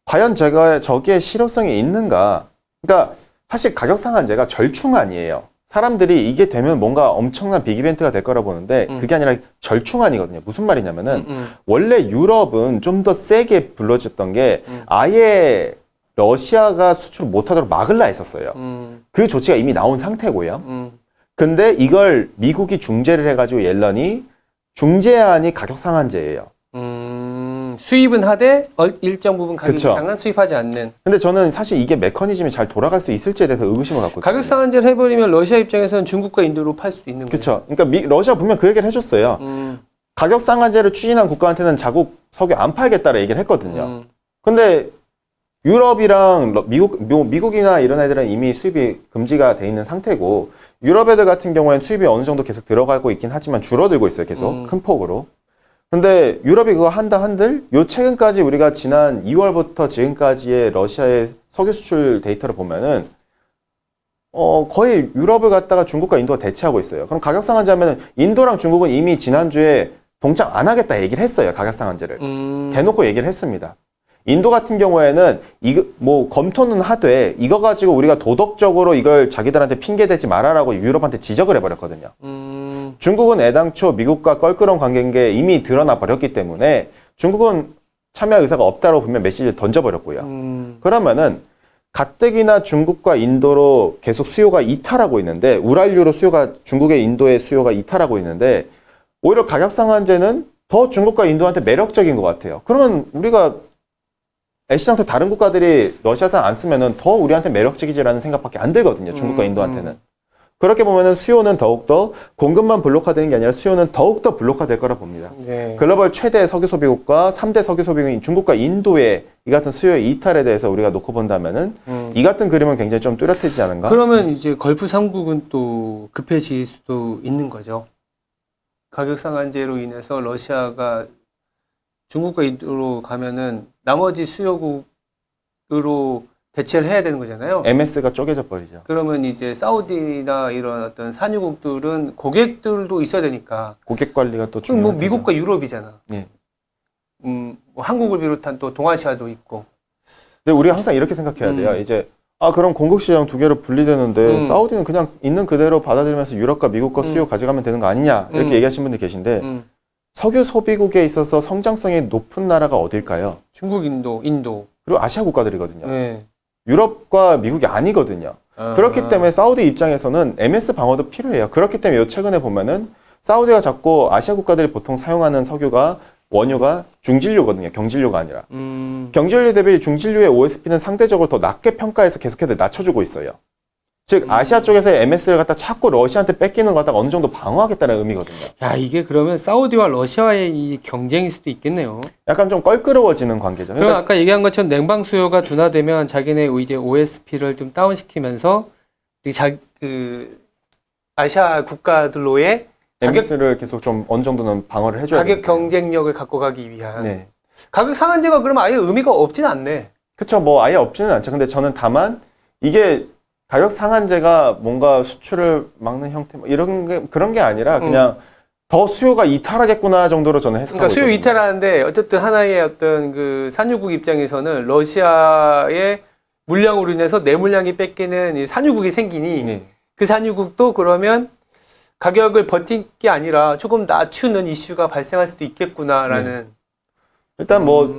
과연 저기에 실효성이 있는가? 그러니까 사실 가격 상한제가 절충안이에요. 사람들이 이게 되면 뭔가 엄청난 빅이벤트가 될 거라 보는데 그게 아니라 절충안이거든요. 무슨 말이냐면은 원래 유럽은 좀 더 세게 불러줬던 게 아예 러시아가 수출을 못하도록 막을라 했었어요. 그 조치가 이미 나온 상태고요. 근데 이걸 미국이 중재를 해가지고 옐런이 중재안이 가격 상한제예요. 수입은 하되 일정 부분 가격 그쵸. 이상은 수입하지 않는. 근데 저는 사실 이게 메커니즘이 잘 돌아갈 수 있을지에 대해서 의구심을 갖고 가격 있거든요. 상한제를 해버리면 러시아 입장에서는 중국과 인도로 팔 수도 있는 거예요. 그렇죠. 그러니까 러시아 분명 그 얘기를 해줬어요. 가격 상한제를 추진한 국가한테는 자국 석유 안 팔겠다라 얘기를 했거든요. 근데 유럽이랑 미국이나 이런 애들은 이미 수입이 금지가 돼 있는 상태고, 유럽 애들 같은 경우에는 수입이 어느 정도 계속 들어가고 있긴 하지만 줄어들고 있어요. 계속 큰 폭으로. 근데 유럽이 그거 한들 요 최근까지 우리가 지난 2월부터 지금까지의 러시아의 석유 수출 데이터를 보면은 거의 유럽을 갖다가 중국과 인도가 대체하고 있어요. 그럼 가격 상한제 하면은 인도랑 중국은 이미 지난주에 동참 안 하겠다 얘기를 했어요. 가격 상한제를. 대놓고 얘기를 했습니다. 인도 같은 경우에는 이거 뭐 검토는 하되 이거 가지고 우리가 도덕적으로 이걸 자기들한테 핑계대지 말아라고 유럽한테 지적을 해버렸거든요. 중국은 애당초 미국과 껄끄러운 관계인 게 이미 드러나 버렸기 때문에 중국은 참여 의사가 없다고 보면 메시지를 던져버렸고요. 그러면은 가뜩이나 중국과 인도로 계속 수요가 이탈하고 있는데, 우랄유로 수요가 중국의 인도의 수요가 이탈하고 있는데, 오히려 가격 상한제는 더 중국과 인도한테 매력적인 것 같아요. 그러면 우리가 애시당초 다른 국가들이 러시아산 안 쓰면은 더 우리한테 매력적이지라는 생각밖에 안 들거든요. 중국과 인도한테는. 그렇게 보면은 수요는 더욱더 공급만 블록화되는 게 아니라 수요는 더욱더 블록화될 거라 봅니다. 네. 글로벌 최대 석유 소비국과 3대 석유 소비국인 중국과 인도의 이 같은 수요의 이탈에 대해서 우리가 놓고 본다면은 이 같은 그림은 굉장히 좀 뚜렷해지지 않은가? 그러면 이제 걸프 3국은 또 급해질 수도 있는 거죠. 가격 상한제로 인해서 러시아가 중국과 인도로 가면은 나머지 수요국으로 대체를 해야 되는 거잖아요. MS가 쪼개져 버리죠. 그러면 이제 사우디나 이런 어떤 산유국들은 고객들도 있어야 되니까. 고객 관리가 또 그럼 뭐 중요하죠. 미국과 유럽이잖아. 예. 뭐 한국을 비롯한 또 동아시아도 있고. 근데 우리가 항상 이렇게 생각해야 돼요. 이제 그럼 공급 시장 두 개로 분리되는데 사우디는 그냥 있는 그대로 받아들이면서 유럽과 미국과 수요 가져가면 되는 거 아니냐 이렇게 얘기하시는 분들 계신데 석유 소비국에 있어서 성장성이 높은 나라가 어딜까요? 중국, 인도. 그리고 아시아 국가들이거든요. 네. 유럽과 미국이 아니거든요. 그렇기 때문에 사우디 입장에서는 MS 방어도 필요해요. 그렇기 때문에 최근에 보면은 사우디가 자꾸 아시아 국가들이 보통 사용하는 석유가 원유가 중진료거든요. 경진료가 아니라. 경진료 대비 중진료의 OSP는 상대적으로 더 낮게 평가해서 계속해서 낮춰주고 있어요. 즉 아시아 쪽에서의 MS를 갖다 자꾸 러시아한테 뺏기는 거 갖다가 어느 정도 방어하겠다는 의미거든요. 야, 이게 그러면 사우디와 러시아의 이 경쟁일 수도 있겠네요. 약간 좀 껄끄러워지는 관계죠. 그럼 아까 얘기한 것처럼 냉방 수요가 둔화되면 자기네 이제 OSP를 좀 다운시키면서 아시아 국가들로의 MS를 계속 좀 어느 정도는 방어를 해줘야 가격 되니까요. 경쟁력을 갖고 가기 위한. 네. 가격 상한제가 그러면 아예 의미가 없진 않네. 그쵸, 뭐 아예 없지는 않죠. 근데 저는 다만 이게 가격 상한제가 뭔가 수출을 막는 형태 뭐 이런 게 그런 게 아니라 그냥 더 수요가 이탈하겠구나 정도로 저는 해석하고 그러니까 수요 있거든요. 이탈하는데 어쨌든 하나의 어떤 그 산유국 입장에서는 러시아의 물량으로 인해서 내 물량이 뺏기는 이 산유국이 생기니 네. 그 산유국도 그러면 가격을 버틴 게 아니라 조금 낮추는 이슈가 발생할 수도 있겠구나라는. 일단 뭐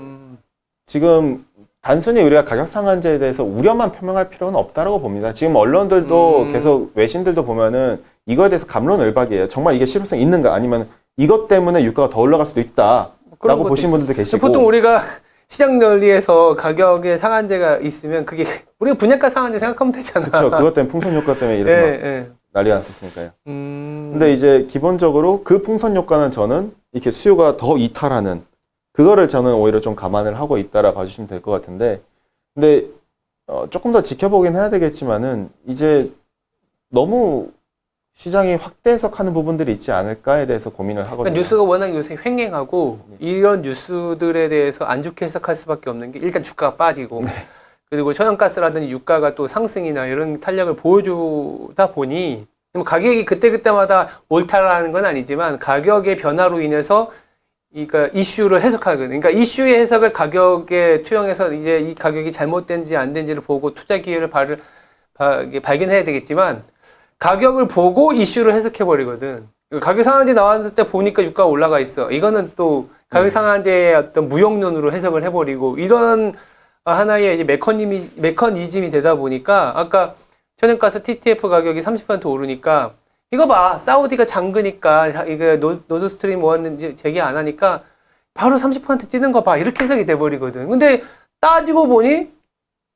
지금 단순히 우리가 가격 상한제에 대해서 우려만 표명할 필요는 없다라고 봅니다. 지금 언론들도 계속 외신들도 보면은 이거에 대해서 갑론을박이에요. 정말 이게 실효성 있는가 아니면 이것 때문에 유가가 더 올라갈 수도 있다라고 보신 분들도 계시고. 보통 우리가 시장 논리에서 가격에 상한제가 있으면 그게 우리가 분양가 상한제 생각하면 되잖아. 그렇죠. 그것 때문에 풍선 효과 때문에 이렇게 막 난리가 났었으니까요. 근데 이제 기본적으로 그 풍선 효과는 저는 이렇게 수요가 더 이탈하는 그거를 저는 오히려 좀 감안을 하고 있다라 봐주시면 될 것 같은데, 근데 조금 더 지켜보긴 해야 되겠지만은 이제 너무 시장이 확대 해석하는 부분들이 있지 않을까에 대해서 고민을 하거든요. 그러니까 뉴스가 워낙 요새 횡행하고 이런 뉴스들에 대해서 안 좋게 해석할 수밖에 없는 게 일단 주가가 빠지고 그리고 천연가스라든지 유가가 또 상승이나 이런 탄력을 보여주다 보니 뭐 가격이 그때그때마다 옳다라는 건 아니지만 가격의 변화로 인해서 그러니까 이슈를 해석하거든요. 그러니까 이슈의 해석을 가격에 투영해서 이제 이 가격이 잘못된지 안 된지를 보고 투자 기회를 발견해야 되겠지만 가격을 보고 이슈를 해석해 버리거든. 가격 상한제 나왔을 때 보니까 유가가 올라가 있어. 이거는 또 가격 상한제의 어떤 무용론으로 해석을 해버리고 이런 하나의 이제 메커니즘이 되다 보니까 아까 천연가스 TTF 가격이 30% 오르니까 이거 봐. 사우디가 잠그니까 이거 노드스트림 1 재개 안 하니까 바로 30% 뛰는 거 봐. 이렇게 해석이 돼 버리거든. 근데 따지고 보니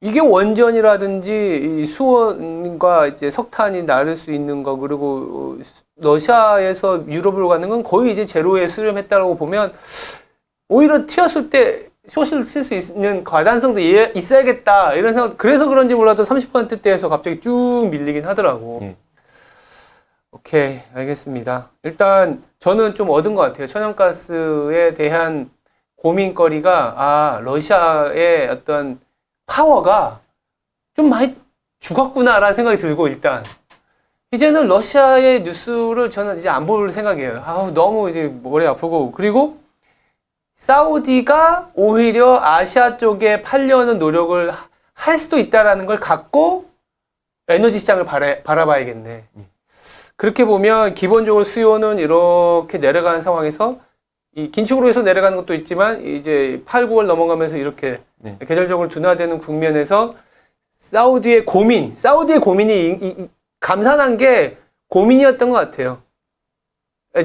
이게 원전이라든지 이 수원과 이제 석탄이 나를 수 있는 거 그리고 러시아에서 유럽으로 가는 건 거의 이제 제로에 수렴했다라고 보면 오히려 튀었을 때 숏을 칠 수 있는 과단성도 있어야겠다 이런 생각. 그래서 그런지 몰라도 30%대에서 갑자기 쭉 밀리긴 하더라고. 오케이, 알겠습니다. 일단 저는 좀 얻은 것 같아요. 천연가스에 대한 고민거리가 러시아의 어떤 파워가 좀 많이 죽었구나라는 생각이 들고 일단 이제는 러시아의 뉴스를 저는 이제 안 볼 생각이에요. 너무 이제 머리 아프고 그리고 사우디가 오히려 아시아 쪽에 팔려는 노력을 할 수도 있다라는 걸 갖고 에너지 시장을 바라봐야겠네. 그렇게 보면 기본적으로 수요는 이렇게 내려가는 상황에서 이 긴축으로 해서 내려가는 것도 있지만 이제 8, 9월 넘어가면서 이렇게 계절적으로 둔화되는 국면에서 사우디의 고민이 감산한 게 고민이었던 것 같아요.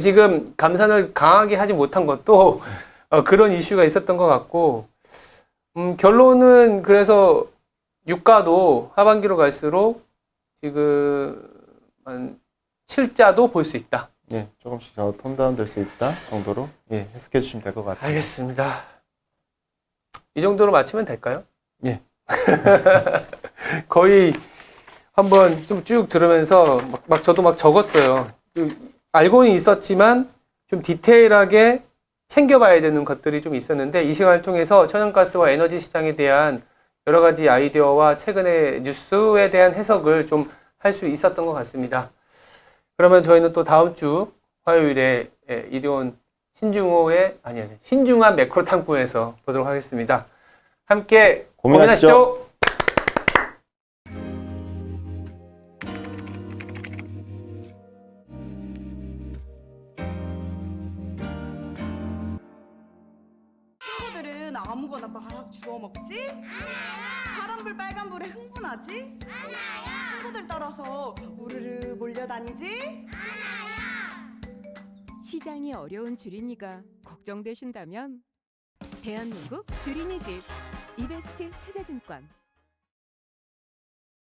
지금 감산을 강하게 하지 못한 것도 그런 이슈가 있었던 것 같고 결론은 그래서 유가도 하반기로 갈수록 지금 한 7자도 볼 수 있다. 예, 조금씩 더 톤다운 될 수 있다 정도로 예, 해석해 주시면 될 것 같아요. 알겠습니다. 이 정도로 마치면 될까요? 예. 거의 한번 좀 쭉 들으면서 막 저도 막 적었어요. 알고는 있었지만 좀 디테일하게 챙겨봐야 되는 것들이 좀 있었는데 이 시간을 통해서 천연가스와 에너지 시장에 대한 여러 가지 아이디어와 최근의 뉴스에 대한 해석을 좀 할 수 있었던 것 같습니다. 그러면 저희는 또 다음 주 화요일에 이리온 신중한 매크로 탐구에서 보도록 하겠습니다. 함께 고민하시죠. 친구들은 아무거나 막 주워 먹지? 파란불 빨간불에 흥분하지? 친구들 따라서 우르르 몰려다니지? 시장이 어려운 주린이가 걱정되신다면 대한민국 주린이 집 이베스트 투자증권